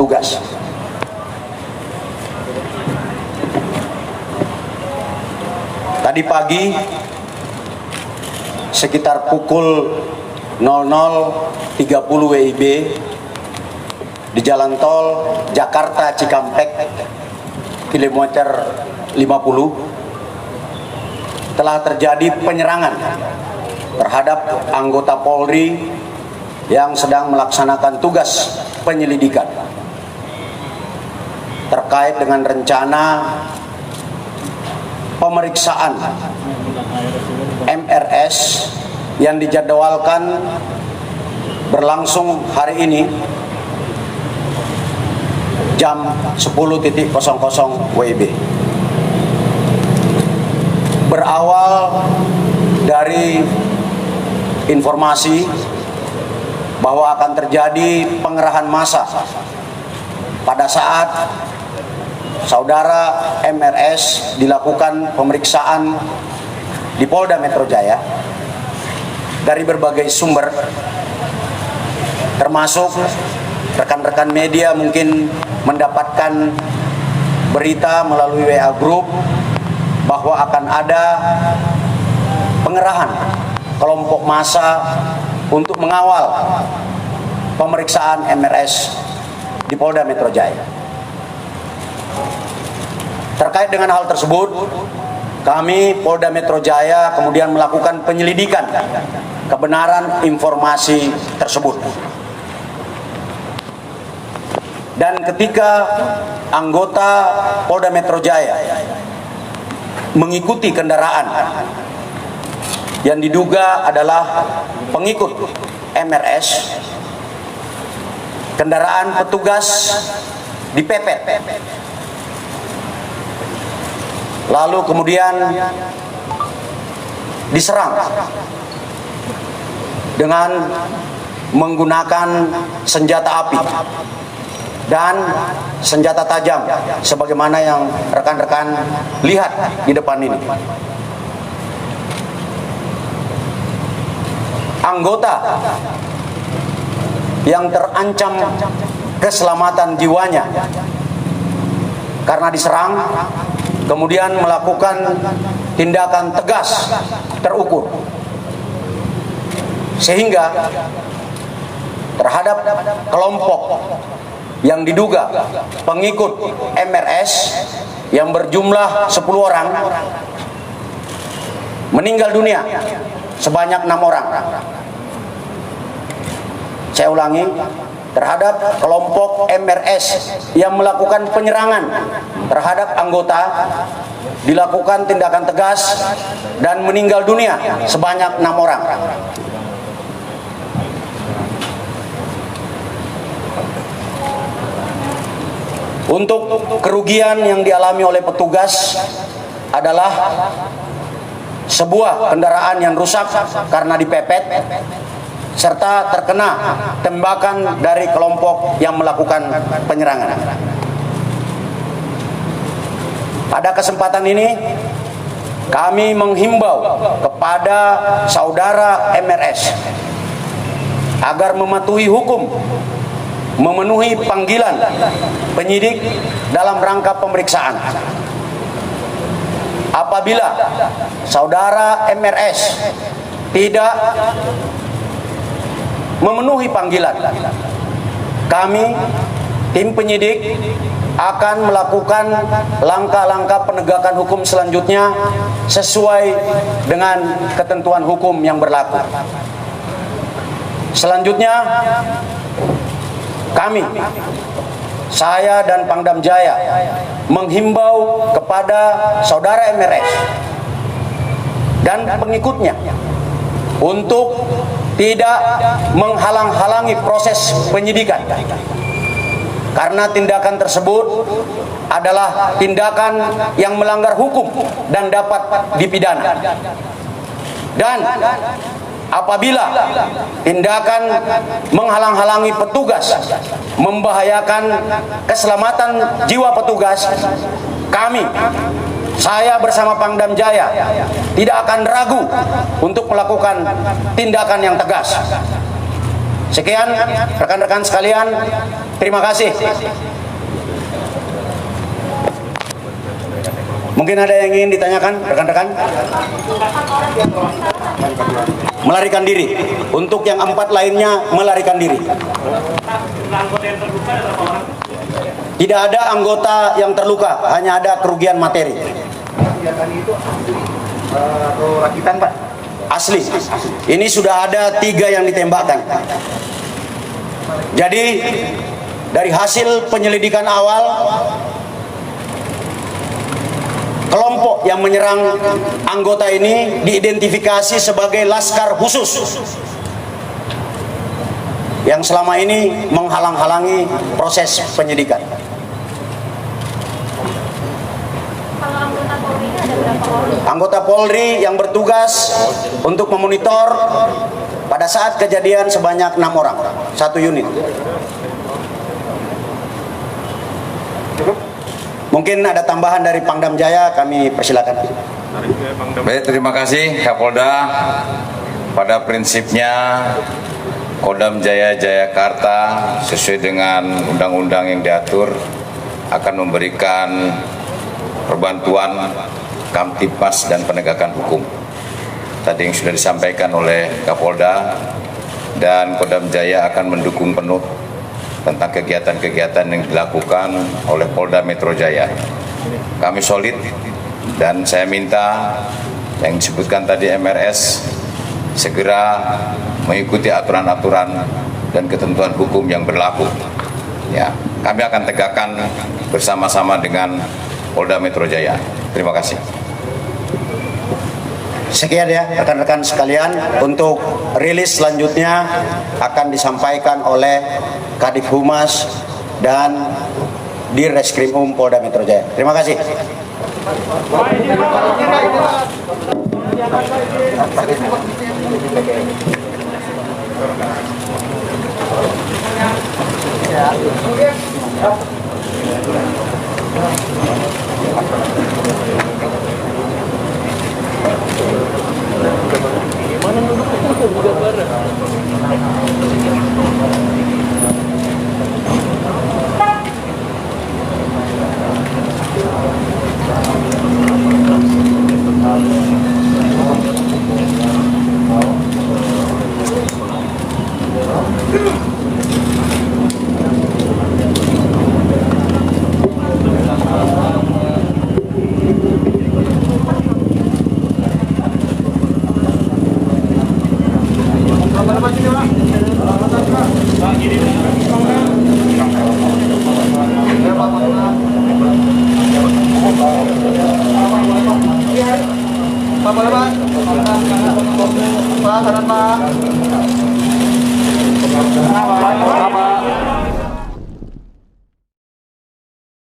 petugas. Tadi pagi sekitar pukul 00.30 WIB di jalan tol Jakarta Cikampek kilometer 50 telah terjadi penyerangan terhadap anggota Polri yang sedang melaksanakan tugas penyelidikan terkait dengan rencana pemeriksaan MRS yang dijadwalkan berlangsung hari ini jam 10.00 WIB. Berawal dari informasi bahwa akan terjadi pengerahan massa pada saat saudara MRS dilakukan pemeriksaan di Polda Metro Jaya dari berbagai sumber, termasuk rekan-rekan media mungkin mendapatkan berita melalui WA Group bahwa akan ada pengerahan kelompok massa untuk mengawal pemeriksaan MRS di Polda Metro Jaya. Terkait dengan hal tersebut, kami Polda Metro Jaya kemudian melakukan penyelidikan kebenaran informasi tersebut. Dan ketika anggota Polda Metro Jaya mengikuti kendaraan yang diduga adalah pengikut MRS, kendaraan petugas dipepet, lalu kemudian diserang dengan menggunakan senjata api dan senjata tajam sebagaimana yang rekan-rekan lihat di depan ini. Anggota yang terancam keselamatan jiwanya karena diserang kemudian melakukan tindakan tegas terukur sehingga terhadap kelompok yang diduga pengikut MRS yang berjumlah 10 orang meninggal dunia sebanyak 6 orang. Saya ulangi, terhadap kelompok MRS yang melakukan penyerangan terhadap anggota dilakukan tindakan tegas dan meninggal dunia sebanyak 6 orang. Untuk kerugian yang dialami oleh petugas adalah sebuah kendaraan yang rusak karena dipepet serta terkena tembakan dari kelompok yang melakukan penyerangan. Pada kesempatan ini kami menghimbau kepada saudara MRS agar mematuhi hukum, memenuhi panggilan penyidik dalam rangka pemeriksaan. Apabila saudara MRS tidak memenuhi panggilan, kami tim penyidik akan melakukan langkah-langkah penegakan hukum selanjutnya sesuai dengan ketentuan hukum yang berlaku. Selanjutnya kami, saya dan Pangdam Jaya menghimbau kepada saudara MRS dan pengikutnya untuk tidak menghalang-halangi proses penyidikan, karena tindakan tersebut adalah tindakan yang melanggar hukum dan dapat dipidana. Dan apabila tindakan menghalang-halangi petugas membahayakan keselamatan jiwa petugas, kami, saya bersama Pangdam Jaya tidak akan ragu untuk melakukan tindakan yang tegas. Sekian rekan-rekan sekalian, terima kasih. Mungkin ada yang ingin ditanyakan rekan-rekan? Melarikan diri. Untuk yang 4 lainnya melarikan diri. Tidak ada anggota yang terluka, hanya ada kerugian materi. Rakitan, Pak. Asli. Ini sudah ada 3 yang ditembakkan. Jadi dari hasil penyelidikan awal, kelompok yang menyerang anggota ini diidentifikasi sebagai Laskar Khusus yang selama ini menghalang-halangi proses penyidikan. Anggota Polri yang bertugas untuk memonitor pada saat kejadian sebanyak 6 orang, 1 unit. Mungkin ada tambahan dari Pangdam Jaya, kami persilakan. Baik, terima kasih Kapolda. Pada prinsipnya Kodam Jaya Jayakarta sesuai dengan undang-undang yang diatur akan memberikan perbantuan Kamtibmas dan penegakan hukum. Tadi yang sudah disampaikan oleh Kapolda, dan Kodam Jaya akan mendukung penuh tentang kegiatan-kegiatan yang dilakukan oleh Polda Metro Jaya. Kami solid dan saya minta yang disebutkan tadi MRS segera mengikuti aturan-aturan dan ketentuan hukum yang berlaku. Ya, kami akan tegakkan bersama-sama dengan Polda Metro Jaya. Terima kasih. Sekian ya rekan-rekan sekalian, untuk rilis selanjutnya akan disampaikan oleh Kadif Humas dan Dirreskrimum Polda Metro Jaya. Terima kasih. Pak, boleh Pak? Pak, saran Pak.